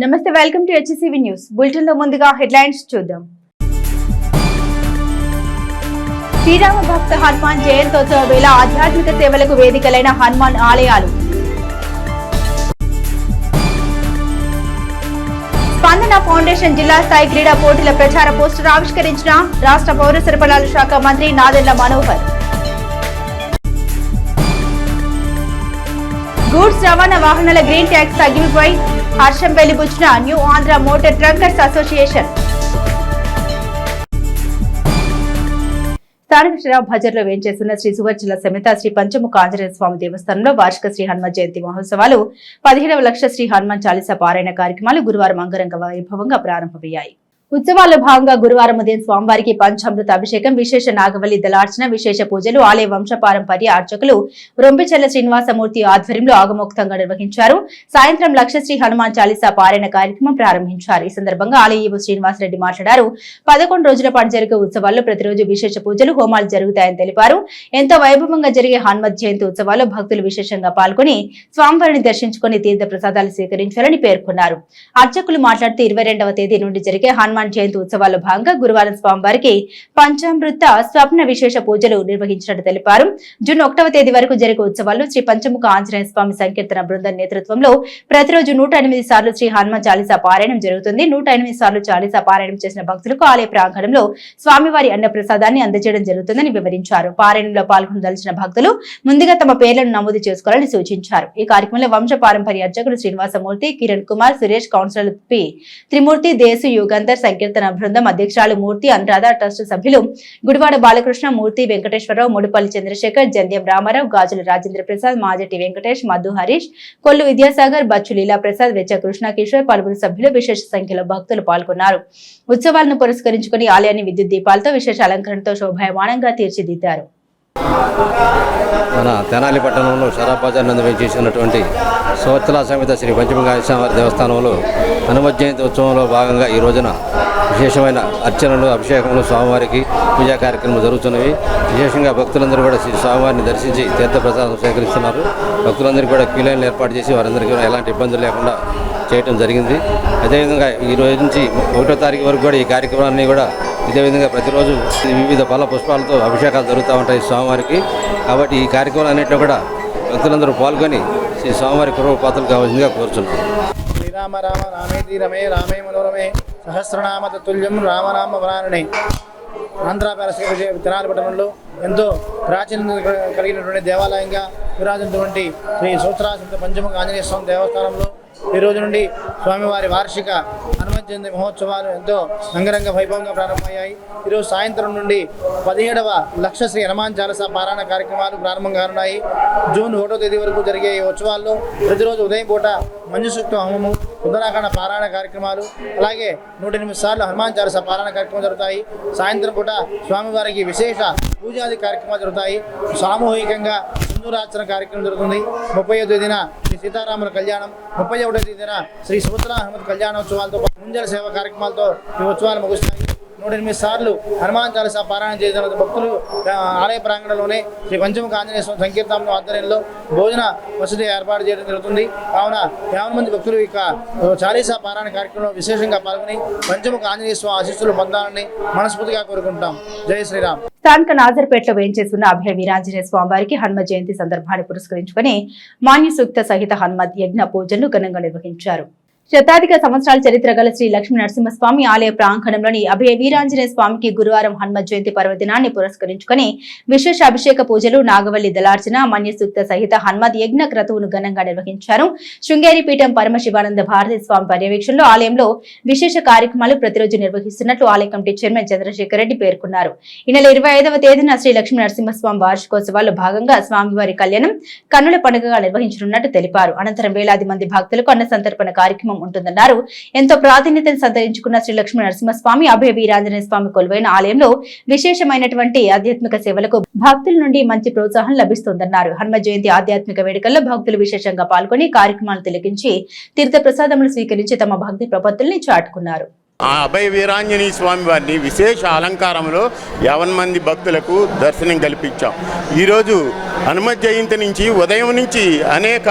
నమస్తే, welcome to HCV news bulletin లో ముందుగా హెడ్లైన్స్ చూద్దాం. శ్రీరామ భక్త హనుమాన్ జయంతోత్సవ వేళ ఆధ్యాత్మిక సేవలకు వేదికలైన హనుమాన్ ఆలయాలు. స్పందన ఫౌండేషన్ జిల్లా స్థాయి క్రీడా పోటీల ప్రచార పోస్టర్ ఆవిష్కరించిన రాష్ట్ర పౌర సరఫరాల శాఖ మంత్రి నాదెండ్ల మనోహర్. గూడ్స్ రవాణా వాహనాల గ్రీన్ ట్యాక్స్ తగ్గింపుపై హర్షం వెలిబుచ్చిన new Andhra motor truckers association. స్థానిక శ్రీరామ్ బజార్లో వేంచేస్తున్న శ్రీ సువర్చల సమేత శ్రీ పంచముఖ ఆంజనేయ స్వామి దేవస్థానంలో వార్షిక శ్రీ హనుమాన్ జయంతి మహోత్సవాలు 17వ లక్ష శ్రీ హనుమాన్ చాలీసా పారాయణ కార్యక్రమాలు గురువారం అంగరంగ వైభవంగా ప్రారంభమయ్యాయి. ఉత్సవాల్లో భాగంగా గురువారం ఉదయం స్వామివారికి పంచామృత అభిషేకం, విశేష నాగవల్లి దళార్చన, విశేష పూజలు ఆలయ వంశపారంపర్య అర్చకులు రొంపిచెల్ల శ్రీనివాసమూర్తి ఆధ్వర్యంలో ఆగమోక్తంగా నిర్వహించారు. సాయంత్రం లక్ష శ్రీ హనుమాన్ చాలీసా పారాయణ కార్యక్రమం ప్రారంభించారు. ఈ సందర్భంగా ఆలయ ఈవో శ్రీనివాసరెడ్డి మాట్లాడారు. 11 రోజుల పాటు జరిగే ఉత్సవాల్లో ప్రతిరోజు విశేష పూజలు, హోమాలు జరుగుతాయని తెలిపారు. ఎంతో వైభవంగా జరిగే హనుమత్ జయంతి ఉత్సవాల్లో భక్తులు విశేషంగా పాల్గొని స్వామివారిని దర్శించుకుని తీర్థ ప్రసాదాలు స్వీకరించాలని పేర్కొన్నారు. అర్చకులు మాట్లాడుతూ 22వ తేదీ నుండి జరిగే హనుమాన్ జయంతి ఉత్సవాల్లో భాగంగా గురువారం స్వామివారికి పంచామృత స్వప్న విశేష పూజలు నిర్వహించినట్టు తెలిపారు. జూన్ 1వ తేదీ వరకు జరిగే ఉత్సవాల్లో శ్రీ పంచముఖ ఆంజనేయ స్వామి సంకీర్తన బృందం నేతృత్వంలో ప్రతిరోజు 108 సార్లు శ్రీ హనుమాన్ చాలీసా పారాయణం జరుగుతుంది. 108 సార్లు చాలీసా పారాయణం చేసిన భక్తులకు ఆలయ ప్రాంగణంలో స్వామివారి అన్న ప్రసాదాన్ని అందజేయడం జరుగుతుందని వివరించారు. పారాయణంలో పాల్గొనదలిచిన భక్తులు ముందుగా తమ పేర్లను నమోదు చేసుకోవాలని సూచించారు. ఈ కార్యక్రమంలో వంశ పారంపర్య అర్చకులు శ్రీనివాసమూర్తి, కిరణ్ కుమార్, సురేష్, కౌన్సిలర్ పి త్రిమూర్తి, దేశు యుగంధర్, సంకీర్తన బృందం అధ్యక్షురాలు మూర్తి, అనురాధ, ట్రస్ట్ సభ్యులు గుడివాడ బాలకృష్ణ, మూర్తి, వెంకటేశ్వరరావు, ముడుపల్లి చంద్రశేఖర్, జంధ్యం రామారావు, గాజుల రాజేంద్ర ప్రసాద్, మాజటి వెంకటేష్, మధు హరీష్, కొల్లు విద్యాసాగర్, బచ్చు లీలా ప్రసాద్, వెచ్చ కృష్ణ కిషోర్, పలువురు సభ్యులు విశేష సంఖ్యలో భక్తులు పాల్గొన్నారు. ఉత్సవాలను పురస్కరించుకుని ఆలయాన్ని విద్యుత్ దీపాలతో విశేష అలంకరణతో శోభాయమానంగా తీర్చిదిద్దారు. మన తెనాలి పట్టణంలో షరాబ్ బజార్ నందు వేయించేసినటువంటి సువర్చల సమేత శ్రీ పంచముఖ ఆంజనేయ దేవస్థానంలో హనుమత్ జయంతి ఉత్సవంలో భాగంగా ఈ రోజున విశేషమైన అర్చనలు, అభిషేకములు, స్వామివారికి పూజా కార్యక్రమాలు జరుగుతున్నవి. విశేషంగా భక్తులందరూ కూడా శ్రీ స్వామివారిని దర్శించి తీర్థప్రసాదం సేకరిస్తున్నారు. భక్తులందరికీ కూడా క్యూ లైన్లు ఏర్పాటు చేసి వారందరికీ ఎలాంటి ఇబ్బందులు లేకుండా చేయడం జరిగింది. అదేవిధంగా ఈ రోజు నుంచి 1వ తారీఖు వరకు కూడా ఈ కార్యక్రమాన్ని కూడా ఇదే విధంగా ప్రతిరోజు వివిధ ఫల పుష్పాలతో అభిషేకాలు జరుగుతూ ఉంటాయి స్వామివారికి. కాబట్టి ఈ కార్యక్రమాలన్నింటిలో కూడా భక్తులందరూ పాల్గొని శ్రీ స్వామివారి కృపపాత్రలు కావాల్సిందిగా కోరుచున్నాం. శ్రీరామ రామ రామేతి రమే రామే మనోరమే సహస్రనామ తతుల్యం రామనామ వరాననే. ఆంధ్ర పారశ్రీ తెనాలి పట్టణంలో ఎంతో ప్రాచీన కలిగినటువంటి దేవాలయంగా విరాజినటువంటి శ్రీ సూత్రాసంత పంచముఖ ఆంజనేయ స్వామి దేవస్థానంలో ఈ రోజు నుండి స్వామివారి వార్షిక హనుమత్ జయంతి మహోత్సవాలు ఎంతో అంగరంగ వైభవంగా ప్రారంభమయ్యాయి. ఈరోజు సాయంత్రం నుండి 17వ లక్ష శ్రీ హనుమాన్ చాలీసా పారాయణ కార్యక్రమాలు ప్రారంభం కానున్నాయి. జూన్ 1వ తేదీ వరకు జరిగే ఈ ఉత్సవాల్లో ప్రతిరోజు ఉదయం పూట మంజు సూక్త హోమము, ఉత్తరాఖండ పారాయణ కార్యక్రమాలు, అలాగే 108 సార్లు హనుమాన్ చాలీసా పారాయణ కార్యక్రమాలు జరుగుతాయి. సాయంత్రం పూట స్వామివారికి విశేష పూజాది కార్యక్రమాలు జరుగుతాయి. సామూహికంగా సింధూరార్చన కార్యక్రమం జరుగుతుంది. 30వ తేదీన శ్రీ సీతారాముల కళ్యాణం, 31వ తేదీన శ్రీ సుభద్ర హనుమత్ కళ్యాణోత్సవాలతో ముంజల సేవ కార్యక్రమాలతో ఈ ఉత్సవాలు ముగుస్తాయి. 108 సార్లు హనుమాన్ చాలీసా పారాయణ చేసిన భక్తులు ఆలయ ప్రాంగణంలోనే శ్రీ పంచముఖ ఆంజనేయ స్వామి సంకీర్తనం ఆధ్వర్యంలో భోజన వసతి ఏర్పాటు చేయడం జరుగుతుంది. కావున 50 మంది భక్తులు ఇక చాలీసా పారాయణ కార్యక్రమంలో విశేషంగా పాల్గొని పంచముఖ ఆంజనేయ స్వామి ఆశీస్సులు పొందాలని మనస్ఫూర్తిగా కోరుకుంటాం. జై శ్రీరామ్. స్థానిక నాజర్పేటలో వేంచేస్తున్న అభయ వీరాంజనేయ స్వామివారికి హనుమత్ జయంతి సందర్భాన్ని పురస్కరించుకుని మాన్య సూక్త సహిత హనుమత్ యజ్ఞ పూజలను ఘనంగా నిర్వహించారు. శతాధిక సంవత్సరాల చరిత్ర గల శ్రీ లక్ష్మీ నరసింహస్వామి ఆలయ ప్రాంగణంలోని అభయ వీరాంజనేయ స్వామికి గురువారం హనుమత్ జయంతి పర్వదినాన్ని పురస్కరించుకుని విశేష అభిషేక పూజలు, నాగవల్లి దళార్చన, మన్యసూక్త సహిత హనుమత్ యజ్ఞ క్రతువును ఘనంగా నిర్వహించారు. శృంగేరి పీఠం పరమశివానంద భారతి స్వామి పర్యవేక్షణలో ఆలయంలో విశేష కార్యక్రమాలు ప్రతిరోజు నిర్వహిస్తున్నట్లు ఆలయ కమిటీ చైర్మన్ చంద్రశేఖర్ రెడ్డి పేర్కొన్నారు. ఈ నెల 25వ తేదీన శ్రీ లక్ష్మీ నరసింహస్వామి వార్షికోత్సవాల్లో భాగంగా స్వామివారి కళ్యాణం కన్నుల పండుగగా నిర్వహించనున్నట్టు తెలిపారు. అనంతరం వేలాది మంది భక్తులకు అన్న సంతర్పణ కార్యక్రమం ఉంటుందన్నారు. ఎంతో ప్రాధాన్యతను సంతరించుకున్న శ్రీ లక్ష్మీ నరసింహస్వామి అభయ వీరాంజనేయ స్వామి కొలువైన ఆలయంలో విశేషమైనటువంటి ఆధ్యాత్మిక సేవలకు భక్తుల నుండి మంచి ప్రోత్సాహం లభిస్తోందన్నారు. హనుమత్ జయంతి ఆధ్యాత్మిక వేడుకల్లో భక్తులు విశేషంగా పాల్గొని కార్యక్రమాలు తిలకించి తీర్థ ప్రసాదములు స్వీకరించి తమ భక్తి ప్రపత్తుల్ని చాటుకున్నారు. ఆ అభయ వీరాంజనేయ స్వామి వారిని విశేష అలంకారంలో 50 మంది భక్తులకు దర్శనం కల్పించాం. ఈరోజు హనుమ జయంతి నుంచి ఉదయం నుంచి అనేక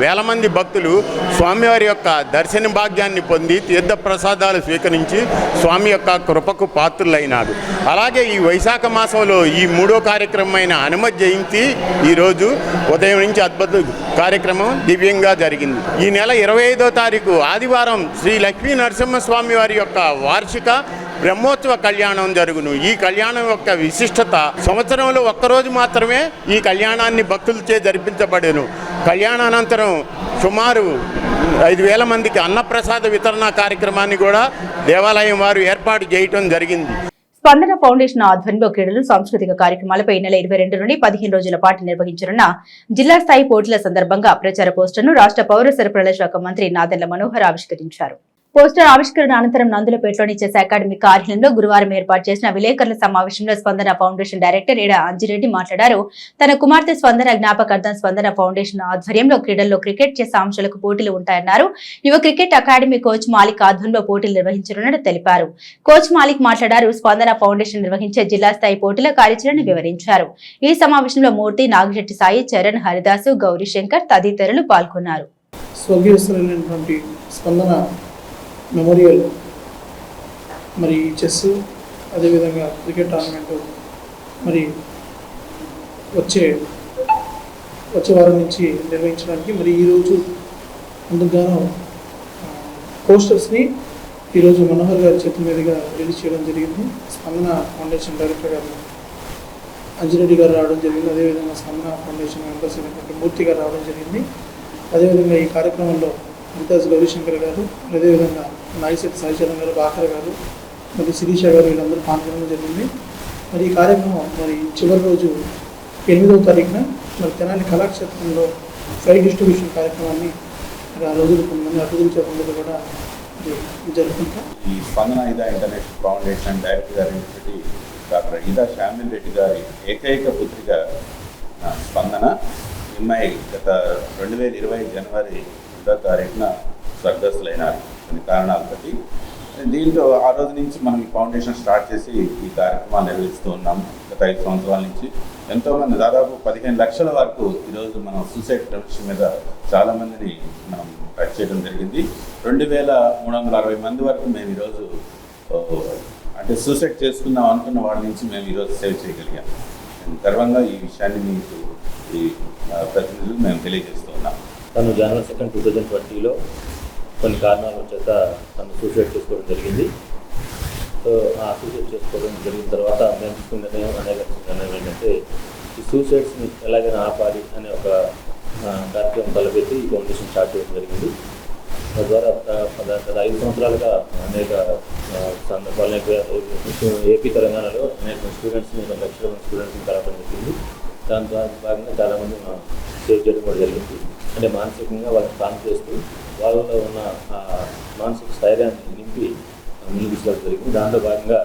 వేల మంది భక్తులు స్వామివారి యొక్క దర్శన భాగ్యాన్ని పొంది తీర్థ ప్రసాదాలు స్వీకరించి స్వామి యొక్క కృపకు పాత్రులైనారు. అలాగే ఈ వైశాఖ మాసంలో ఈ 3వ కార్యక్రమమైన హనుమ జయంతి ఈరోజు ఉదయం నుంచి అద్భుత కార్యక్రమం దివ్యంగా జరిగింది. ఈ నెల 25వ తారీఖు ఆదివారం శ్రీ లక్ష్మీ నరసింహస్వామి వారి యొక్క వార్షిక బ్రహ్మోత్సవ కళ్యాణం జరుగును. ఈ కళ్యాణం యొక్క విశిష్టత సంవత్సరంలో ఒక్కరోజు మాత్రమే ఈ కళ్యాణాన్ని భక్తులచే జరిపించబడేను. కళ్యాణానంతరం సుమారు 5,000 మందికి అన్నప్రసాద వితరణ కార్యక్రమాన్ని కూడా దేవాలయం వారు ఏర్పాటు చేయటం జరిగింది. స్పందన ఫౌండేషన్ ఆధ్వర్యంలో క్రీడలు సాంస్కృతిక కార్యక్రమాలపై నెల 22 నుండి 15 రోజుల పాటు నిర్వహించనున్న జిల్లా స్థాయి పోటీల సందర్భంగా ప్రచార పోస్టర్ను రాష్ట్ర పౌర సరఫరాల శాఖ మంత్రి నాదెండ్ల మనోహర్ ఆవిష్కరించారు. పోస్టర్ ఆవిష్కరణ అనంతరం నందులపేటలోని చెస్ అకాడమీ కార్యాలయంలో గురువారం ఏర్పాటు చేసిన విలేకరుల సమావేశంలో స్పందన ఫౌండేషన్ డైరెక్టర్ ఏడా అంజిరెడ్డి మాట్లాడారు. తన కుమార్తె స్పందన జ్ఞాపకార్థం స్పందన ఫౌండేషన్ ఆధ్వర్యంలో క్రీడల్లో క్రికెట్, చెస్ అంశాలకు పోటీలు ఉంటాయన్నారు. యువ క్రికెట్ అకాడమీ కోచ్ మాలిక్ ఆధ్వర్యంలో పోటీలు నిర్వహించనున్నట్టు తెలిపారు. కోచ్ మాలిక్ మాట్లాడారు. స్పందన ఫౌండేషన్ నిర్వహించే జిల్లా స్థాయి పోటీల కార్యాచరణ వివరించారు. ఈ సమావేశంలో మూర్తి, నాగిశెట్టి సాయి, చరణ్, హరిదాసు, గౌరీశంకర్ తదితరులు పాల్గొన్నారు. మెమోరియల్ మరి చెస్ అదేవిధంగా క్రికెట్ టోర్నమెంటు మరి వచ్చే వారం నుంచి నిర్వహించడానికి మరి ఈరోజు అందుకు పోస్టర్స్ని ఈరోజు మనోహర్ గారి చేతుల మీదుగా రిలీజ్ చేయడం జరిగింది. స్పందన ఫౌండేషన్ డైరెక్టర్ గారు అంజిరెడ్డి గారు రావడం జరిగింది. అదేవిధంగా స్పందన ఫౌండేషన్ మెంబర్స్ అయినటువంటి మూర్తి గారు రావడం జరిగింది. అదేవిధంగా ఈ కార్యక్రమంలో హరిదాస్, గౌరీశంకర్ గారు, అదేవిధంగా నాగిశెట్టి సాయిచరణ్ గారు, బాకర్ గారు, మరి శిరీష గారు వీళ్ళందరూ పాల్గొనడం జరిగింది. మరి ఈ కార్యక్రమం మరి చివరి రోజు 8వ తారీఖున మరి తెనాలి కళాక్షేత్రంలో ఫ్లైట్ డిస్ట్రిబ్యూషన్ కార్యక్రమాన్ని ఆ రోజులు కొంతమంది అతిథుల చేతుల్లో కూడా జరుపుకుంటాం. ఈ స్పందన ఈదా ఇంటర్నేషనల్ ఫౌండేషన్ డైరెక్టర్ గారి డాక్టర్ ఈదా శ్యామిల్ రెడ్డి గారి ఏకైక పుత్రిక స్పందన అమ్మాయి గత 2020 జనవరి 2వ తారీఖున స్వర్గస్థులైనారు కొన్ని కారణాలు బట్టి. దీంతో ఆ రోజు నుంచి మనం ఈ ఫౌండేషన్ స్టార్ట్ చేసి ఈ కార్యక్రమాలు నిర్వహిస్తూ ఉన్నాం. గత 5 సంవత్సరాల నుంచి ఎంతోమంది దాదాపు 15 లక్షల వరకు ఈరోజు మనం సూసైడ్ ప్రివెన్షన్ మీద చాలామందిని మనం టచ్ చేయడం జరిగింది. 2,360 మంది వరకు మేము ఈరోజు అంటే సూసైడ్ చేసుకుందాం అనుకున్న వాళ్ళ నుంచి మేము ఈరోజు సేవ్ చేయగలిగాం. గర్వంగా ఈ విషయాన్ని మీకు ఈ ప్రతినిధులు మేము తెలియజేస్తూ ఉన్నాం. తను జనవరి 2, 2020లో కొన్ని కారణాల చేత తను సూసైడ్ చేసుకోవడం జరిగింది. సో ఆ సూసైడ్ చేసుకోవడం జరిగిన తర్వాత మేము తీసుకున్న నిర్ణయం ఏంటంటే ఈ సూసైడ్స్ని ఎలాగైనా ఆపాలి అనే ఒక కార్యక్రమం తలపెట్టి ఈ ఫౌండేషన్ స్టార్ట్ చేయడం జరిగింది. తద్వారా గత 5 సంవత్సరాలుగా అనేక సందర్భాలు ఏపీ తెలంగాణలో అనేక స్టూడెంట్స్ని, లక్షల మంది స్టూడెంట్స్ని కలవడం జరిగింది. దాంతో భాగంగా చాలామంది సేవ్ చేయడం కూడా జరిగింది. అంటే మానసికంగా వాళ్ళని స్టార్ట్ చేస్తూ వాళ్ళలో ఉన్న మానసిక స్థైర్యాన్ని నింపి ముందుకు తీసుకోవడం జరిగింది. దాంట్లో భాగంగా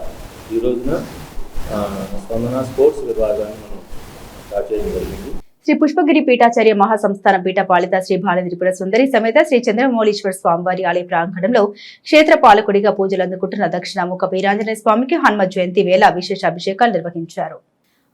ఈ రోజున స్పందన స్పోర్ట్స్ విభాగాన్ని మనం స్టార్ట్ చేయడం జరిగింది. శ్రీ పుష్పగిరి పీఠాచార్య మహాసంస్థాన పీఠ పాలిత శ్రీ బాలత్రిపుర సుందరి సమేత శ్రీ చంద్రమౌళీశ్వర స్వామివారి ఆలయ ప్రాంగణంలో క్షేత్ర పాలకుడిగా పూజలు అందుకుంటున్న దక్షిణాముఖ వీరాంజనేయ స్వామికి హనుమ జయంతి వేళ విశేష అభిషేకాలు నిర్వహించారు.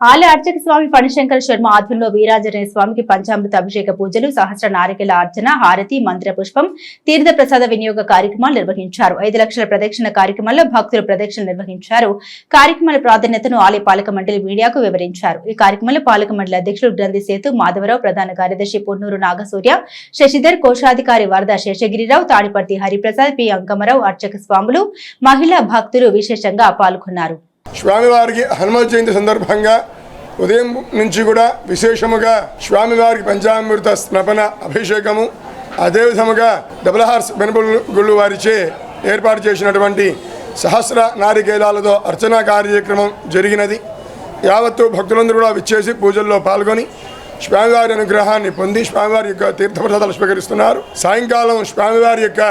ఆలయ అర్చక స్వామి ఫణిశంకర శర్మ ఆధ్వర్యంలో వీరాంజనేయ స్వామికి పంచామృత అభిషేక పూజలు, సహస్ర నారికెల అర్చన, హారతి, మంత్ర పుష్పం, తీర్థ ప్రసాద వినియోగ కార్యక్రమాలు నిర్వహించారు. 5 లక్షల ప్రదక్షిణ కార్యక్రమంలో భక్తులు ప్రదక్షిణ నిర్వహించారు. కార్యక్రమాల ప్రాధాన్యతను ఆలయ పాలక మండలి మీడియాకు వివరించారు. ఈ కార్యక్రమంలో పాలక మండలి అధ్యక్షులు గ్రంథి సేతు మాధవరావు, ప్రధాన కార్యదర్శి పొన్నూరు నాగసూర్య, శశిధర్, కోశాధికారి వరద శేషగిరిరావు, తాడిపర్తి హరిప్రసాద్, పి అంకమరావు, అర్చక స్వాములు, మహిళా భక్తులు విశేషంగా పాల్గొన్నారు. స్వామివారికి హనుమ జయంతి సందర్భంగా ఉదయం నుంచి కూడా విశేషముగా స్వామివారికి పంచామృత స్నపన అభిషేకము, అదేవిధముగా డబుల్ హార్స్ బెనపగుళ్ళు వారిచే ఏర్పాటు చేసినటువంటి సహస్ర నారికేలాలతో అర్చనా కార్యక్రమం జరిగినది. యావత్తు భక్తులందరూ కూడా విచ్చేసి పూజల్లో పాల్గొని స్వామివారి అనుగ్రహాన్ని పొంది స్వామివారి యొక్క తీర్థప్రసాదాలు స్వీకరిస్తున్నారు. సాయంకాలం స్వామివారి యొక్క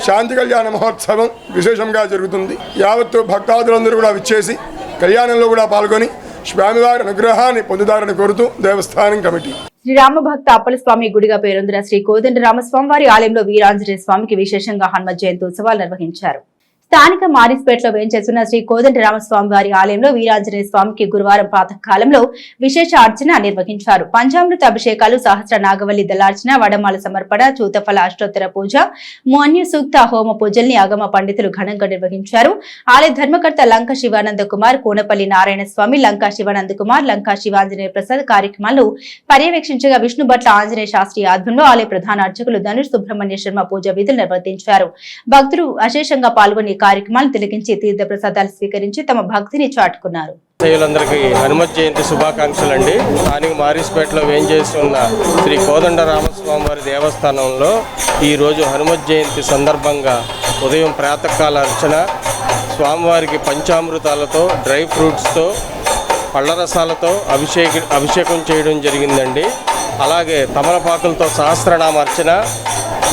శాంతి కళ్యాణ మహోత్సవం విశేషంగా జరుగుతుంది. యావత్తు భక్తాదులందరూ కూడా విచ్చేసి కళ్యాణంలో కూడా పాల్గొని స్వామివారి అనుగ్రహాన్ని పొందుతారని కోరుతూ దేవస్థానం కమిటీ. శ్రీ రామభక్త అప్పల స్వామి గుడిగా పేరొందిన శ్రీ కోదండ రామస్వామి వారి ఆలయంలో వీరాంజనేయ స్వామికి విశేషంగా హనుమ జయంతి ఉత్సవాలు నిర్వహించారు. స్థానిక మారిస్పేటలో వేంచేస్తున్న శ్రీ కోదండరామస్వామి వారి ఆలయంలో వీరాంజనేయ స్వామికి గురువారం ప్రాతకాలంలో విశేష అర్చన నిర్వహించారు. పంచామృత అభిషేకాలు, సహస్ర నాగవల్లి దళార్చన, వడమాల సమర్పణ, చూతఫల అష్టోత్తర పూజ, మన్యు సూక్త హోమ పూజల్ని ఆగమ పండితులు ఘనంగా నిర్వహించారు. ఆలయ ధర్మకర్త లంకా శివానంద కుమార్, కోనపల్లి నారాయణ స్వామి, లంకా శివానంద కుమార్, లంకా శివాంజనేయ ప్రసాద్ కార్యక్రమాలను పర్యవేక్షించగా విష్ణుభట్ల ఆంజనేయ శాస్త్రి ఆధ్వర్యంలో ఆలయ ప్రధాన అర్చకులు ధనుష్ సుబ్రహ్మణ్య శర్మ పూజ విధులు నిర్వర్తించారు. భక్తులు అశేషంగా పాల్గొని కార్యక్రమాలు తిలకించి తీర్థ ప్రసాదాలు స్వీకరించి తమ భక్తిని చాటుకున్నారు. అందరికీ హనుమత్ జయంతి శుభాకాంక్షలు అండి. స్థానిక మారిస్పేటలో వేంచేస్తున్న శ్రీ కోదండరామస్వామి వారి దేవస్థానంలో ఈరోజు హనుమత్ జయంతి సందర్భంగా ఉదయం ప్రాతకాల అర్చన, స్వామివారికి పంచామృతాలతో, డ్రై ఫ్రూట్స్తో, పళ్ళరసాలతో అభిషేకం చేయడం జరిగిందండి. అలాగే తమలపాకులతో సహస్రనామ అర్చన,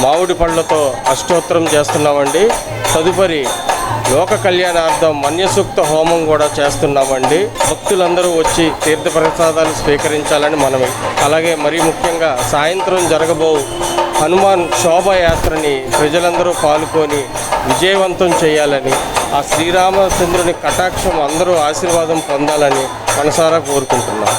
మామిడి పళ్ళతో అష్టోత్తరం చేస్తున్నామండి. తదుపరి లోక కళ్యాణార్థం మన్యసూక్త హోమం కూడా చేస్తున్నామండి. భక్తులందరూ వచ్చి తీర్థ ప్రసాదాలు స్వీకరించాలని మనవి. అలాగే మరీ ముఖ్యంగా సాయంత్రం జరగబో హనుమాన్ శోభయాత్రని ప్రజలందరూ పాల్గొని విజయవంతం చేయాలని, ఆ శ్రీరామచంద్రుని కటాక్షం అందరూ ఆశీర్వాదం పొందాలని మనసారా కోరుకుంటున్నాం.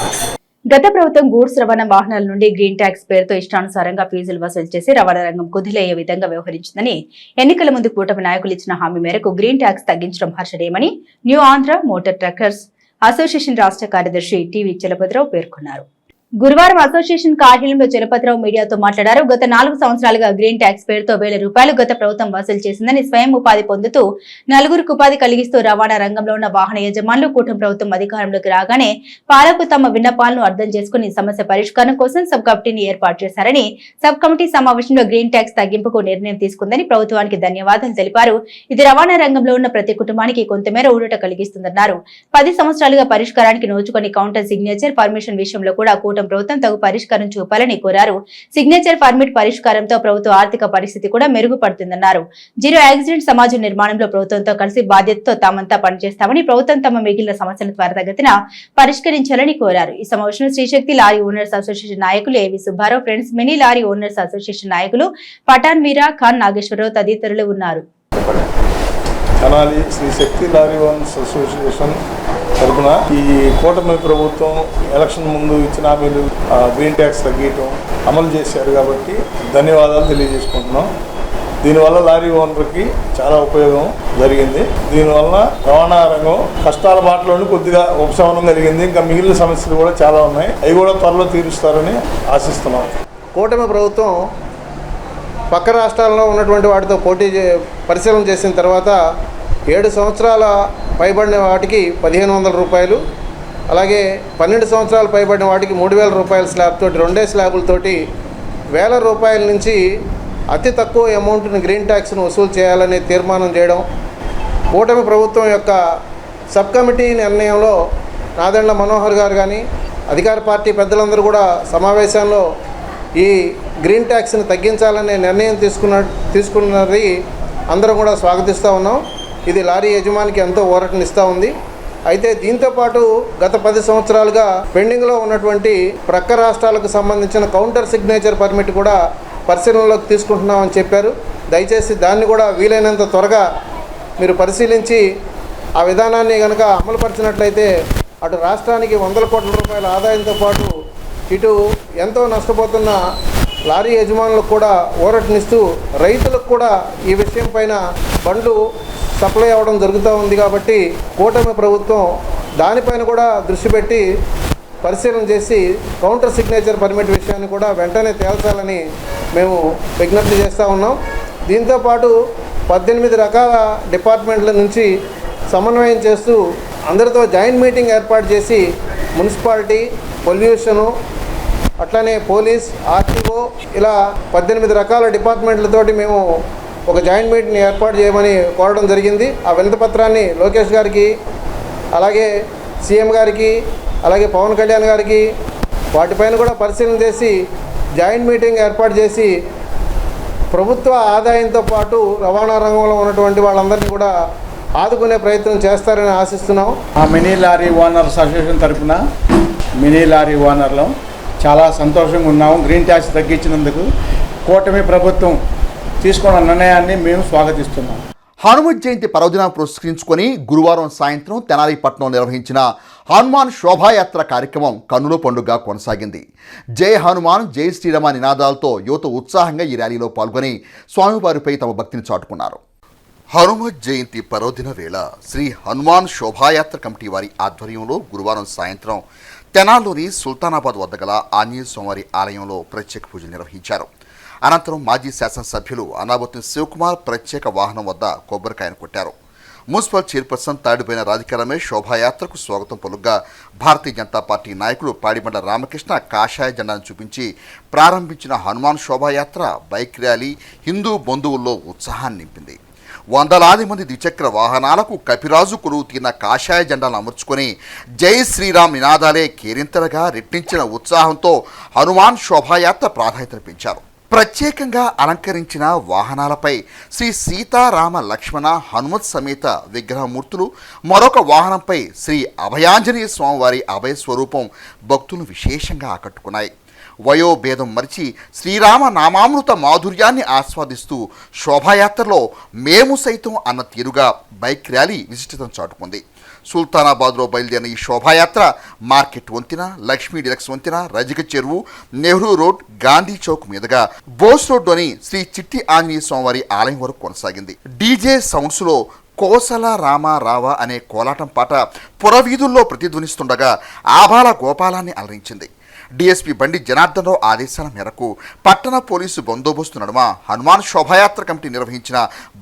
గత ప్రభుత్వం గూడ్స్ రవాణా వాహనాల నుండి గ్రీన్ ట్యాక్స్ పేరుతో ఇష్టానుసారంగా ఫీజులు వసూలు చేసి రవాణా రంగం కుదిలయ్యే విధంగా వ్యవహరించిందని ఎన్నికల ముందు కూటమి నాయకులు ఇచ్చిన హామీ మేరకు గ్రీన్ ట్యాక్స్ తగ్గించడం హర్షణీయమని new Andhra motor truckers association రాష్ట్ర కార్యదర్శి టీవీ చలపతిరావు పేర్కొన్నారు. గురువారం అసోసియేషన్ కార్యాలయంలో చలపతిరావు మీడియాతో మాట్లాడారు. గత 4 సంవత్సరాలుగా గ్రీన్ ట్యాక్స్ పేరుతో ₹1000 గత ప్రభుత్వం వసూలు చేసిందని, స్వయం ఉపాధి పొందుతూ నలుగురికి ఉపాధి కలిగిస్తూ రవాణా రంగంలో ఉన్న వాహన యజమానులు కూటమి ప్రభుత్వం అధికారంలోకి రాగానే పాలకు తమ విన్నపాలను అర్థం చేసుకుని సమస్య పరిష్కారం కోసం సబ్ కమిటీని ఏర్పాటు చేశారని, సబ్ కమిటీ సమావేశంలో గ్రీన్ ట్యాక్స్ తగ్గింపుకు నిర్ణయం తీసుకుందని ప్రభుత్వానికి ధన్యవాదాలు తెలిపారు. ఇది రవాణా రంగంలో ఉన్న ప్రతి కుటుంబానికి కొంతమేర ఊరట కలిగిస్తుందన్నారు. 10 సంవత్సరాలుగా పరిష్కారానికి నోచుకొని కౌంటర్ సిగ్నేచర్ పర్మిషన్ విషయంలో కూడా ప్రభుత్వం తగు పరిష్కారం చూపాలని కోరారు. సిగ్నేచర్ పర్మిట్ పరిష్కారంతో ప్రభుత్వ ఆర్థిక పరిస్థితి కూడా మెరుగుపడుతుందన్నారు. జీరో యాక్సిడెంట్ సమాజం నిర్మాణంలో ప్రభుత్వంతో కలిసి బాధ్యతతో తామంతా పనిచేస్తామని, ప్రభుత్వం తమ మిగిలిన సమస్యలను త్వరితగతిన పరిష్కరించాలని కోరారు. ఈ సమావేశంలో శ్రీశక్తి లారీ ఓనర్స్ అసోసియేషన్ నాయకులు ఏవి Subbarao, friends mini lorry owners association నాయకులు పఠాన్ మీరా ఖాన్, నాగేశ్వరరావు తదితరులు ఉన్నారు. శ్రీశక్తి లారీ ఓనర్స్ అసోసియేషన్ తరఫున ఈ కూటమి ప్రభుత్వం ఎలక్షన్ ముందు ఇచ్చిన హామీలు గ్రీన్ ట్యాక్స్ తగ్గించడం అమలు చేశారు కాబట్టి ధన్యవాదాలు తెలియజేసుకుంటున్నాం. దీనివల్ల లారీ ఓనర్కి చాలా ఉపయోగం జరిగింది. దీనివల్ల రవాణా రంగం కష్టాల బాటలోని కొద్దిగా ఉపశమనం కలిగింది. ఇంకా మిగిలిన సమస్యలు కూడా చాలా ఉన్నాయి, అవి కూడా త్వరలో తీరుస్తారని ఆశిస్తున్నాం. కూటమి ప్రభుత్వం పక్క రాష్ట్రాల్లో ఉన్నటువంటి వాటితో పరిశీలన చేసిన తర్వాత 7 సంవత్సరాల పైబడిన వాటికి ₹1500, అలాగే 12 సంవత్సరాలు పైబడిన వాటికి ₹3000 స్లాబ్ తోటి, 2 స్లాబులతోటి ₹1000 నుంచి అతి తక్కువ అమౌంట్ని గ్రీన్ ట్యాక్స్ను వసూలు చేయాలనే తీర్మానం చేయడం, కూటమి ప్రభుత్వం యొక్క సబ్ కమిటీ నిర్ణయంలో నాదెండ్ల మనోహర్ గారు కానీ అధికార పార్టీ పెద్దలందరూ కూడా సమావేశంలో ఈ గ్రీన్ ట్యాక్స్ని తగ్గించాలనే నిర్ణయం తీసుకున్నది అందరం కూడా స్వాగతిస్తూ ఉన్నాం. ఇది లారీ యజమానికి ఎంతో ఊరటనిస్తూ ఉంది. అయితే దీంతోపాటు గత 10 సంవత్సరాలుగా పెండింగ్లో ఉన్నటువంటి ప్రక్క రాష్ట్రాలకు సంబంధించిన కౌంటర్ సిగ్నేచర్ పర్మిట్ కూడా పరిశీలనలోకి తీసుకుంటున్నామని చెప్పారు. దయచేసి దాన్ని కూడా వీలైనంత త్వరగా మీరు పరిశీలించి ఆ విధానాన్ని కనుక అమలుపరిచినట్లయితే అటు రాష్ట్రానికి ₹100 కోట్ల ఆదాయంతో పాటు ఇటు ఎంతో నష్టపోతున్న లారీ యజమానులకు కూడా ఊరటనిస్తూ రైతులకు కూడా ఈ విషయం పైన బండ్లు సప్లై అవ్వడం జరుగుతూ ఉంది. కాబట్టి కూటమి ప్రభుత్వం దానిపైన కూడా దృష్టి పెట్టి పరిశీలన చేసి కౌంటర్ సిగ్నేచర్ పర్మిట్ విషయాన్ని కూడా వెంటనే తేల్చాలని మేము విజ్ఞప్తి చేస్తూ ఉన్నాం. దీంతోపాటు 18 రకాల డిపార్ట్మెంట్ల నుంచి సమన్వయం చేస్తూ అందరితో జాయింట్ మీటింగ్ ఏర్పాటు చేసి మున్సిపాలిటీ, పొల్యూషను, అట్లానే పోలీస్, ఆర్టీఓ ఇలా 18 రకాల డిపార్ట్మెంట్లతోటి మేము ఒక జాయింట్ మీటింగ్ని ఏర్పాటు చేయమని కోరడం జరిగింది. ఆ వినతి పత్రాన్ని లోకేష్ గారికి, అలాగే సీఎం గారికి, అలాగే పవన్ కళ్యాణ్ గారికి వాటిపైన కూడా పరిశీలన చేసి జాయింట్ మీటింగ్ ఏర్పాటు చేసి ప్రభుత్వ ఆదాయంతో పాటు రవాణా రంగంలో ఉన్నటువంటి వాళ్ళందరినీ కూడా ఆదుకునే ప్రయత్నం చేస్తారని ఆశిస్తున్నాం. ఆ మినీ లారీ ఓనర్స్ అసోసియేషన్ తరఫున మినీ లారీ ఓనర్లు చాలా సంతోషంగా ఉన్నాము. గ్రీన్ ట్యాక్స్ తగ్గించినందుకు కూటమి ప్రభుత్వం తీసుకున్న నిర్ణయాన్ని మేము స్వాగతిస్తున్నాం. హనుమత్ జయంతి పర్వదినాన్ని పురస్కరించుకొని గురువారం సాయంత్రం తెనాలి పట్టణంలో నిర్వహించిన హనుమాన్ శోభాయాత్ర కార్యక్రమం కన్నుల పండుగ కొనసాగింది. జై హనుమాన్ జై శ్రీరామ నినాదాలతో యువత ఉత్సాహంగా ఈ ర్యాలీలో పాల్గొని స్వామివారిపై తమ భక్తిని చాటుకున్నారు. హనుమత్ జయంతి పర్వదిన వేళ శ్రీ హనుమాన్ శోభాయాత్ర కమిటీ వారి ఆధ్వర్యంలో గురువారం సాయంత్రం తెనాల్లోని సుల్తానాబాద్ వద్ద గల ఆంజనేయ స్వామివారి ఆలయంలో ప్రత్యేక పూజలు నిర్వహించారు. అనంతరం మాజీ శాసనసభ్యులు అనాబత్తుని శివకుమార్ ప్రత్యేక వాహనం వద్ద కొబ్బరికాయను కొట్టారు. మున్సిపల్ చైర్పర్సన్ తాడిపోయిన రాధికా రమేష్ శోభాయాత్రకు స్వాగతం పలుగ్గా భారతీయ జనతా పార్టీ నాయకులు పాడిబండ రామకృష్ణ కాషాయ జెండాను చూపించి ప్రారంభించిన హనుమాన్ శోభాయాత్ర బైక్ ర్యాలీ హిందూ బంధువుల్లో ఉత్సాహాన్ని నింపింది. వందలాది మంది ద్విచక్ర వాహనాలకు కపిరాజు కొలువు తీరిన కాషాయ జెండాను అమర్చుకొని జై శ్రీరామ్ నినాదాలే కేరింతలుగా రెట్టించిన ఉత్సాహంతో హనుమాన్ శోభాయాత్ర ప్రాధాన్యతను పెంచారు. ప్రత్యేకంగా అలంకరించిన వాహనాలపై శ్రీ సీతారామ లక్ష్మణ హనుమత్ సమేత విగ్రహమూర్తులు, మరొక వాహనంపై శ్రీ అభయాంజనేయ స్వామివారి అభయ స్వరూపం భక్తులను విశేషంగా ఆకట్టుకున్నాయి. వయోభేదం మరిచి శ్రీరామ నామామృత మాధుర్యాన్ని ఆస్వాదిస్తూ శోభాయాత్రలో మేము సైతం అన్న తీరుగా బైక్ ర్యాలీ విశిష్టతను చాటుకుంది. సుల్తానాబాద్లో బయలుదేరిన ఈ శోభాయాత్ర మార్కెట్ వంతెన, లక్ష్మీ డిలక్స్ వంతెన, రజిక చెరువు, నెహ్రూ రోడ్, గాంధీ చౌక్ మీదుగా బోస్ రోడ్లోని శ్రీ చిట్టి ఆంజనేయ స్వామివారి ఆలయం వరకు కొనసాగింది. డీజే సౌండ్స్లో కోసల రామ రావ అనే కోలాటం పాట పురవీధుల్లో ప్రతిధ్వనిస్తుండగా ఆబాల గోపాలాన్ని అలరించింది. డీఎస్పీ బండి జనార్దనరావు ఆదేశాల మేరకు పట్టణ పోలీసు బందోబస్తు నడుమ హనుమాన్ శోభాయాత్ర కమిటీ నిర్వహించిన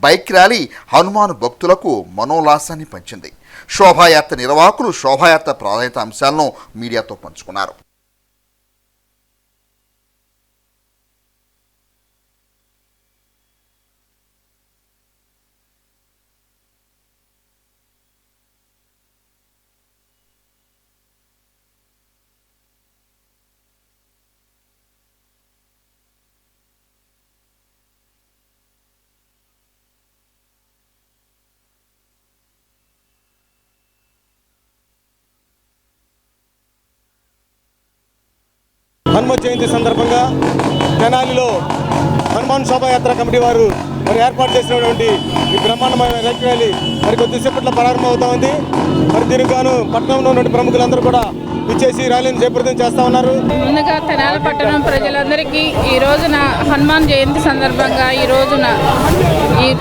బైక్ ర్యాలీ హనుమాన్ భక్తులకు మనోల్లాసాన్ని పంచింది. శోభాయాత్ర నిర్వాహకులు శోభాయాత్ర ప్రాధాన్యత అంశాలను మీడియాతో పంచుకున్నారు. హనుమత్ జయంతి సందర్భంగా తెనాలిలో హనుమాన్ శోభాయాత్ర కమిటీ వారు ఏర్పాటు చేసినటువంటి ఈ బ్రహ్మాండమైన బైక్ ర్యాలీ కొద్దిసేపట్లో ప్రారంభమవుతా ఉంది. దీనికి గాను పట్టణంలో ఉన్న ప్రముఖులందరూ కూడా ఇచ్చేసి ర్యాలీని జయప్రదం చేస్తా ఉన్నారు. ముందుగా తెనాలి పట్టణం ప్రజలందరికీ ఈ రోజున హనుమాన్ జయంతి సందర్భంగా ఈ రోజున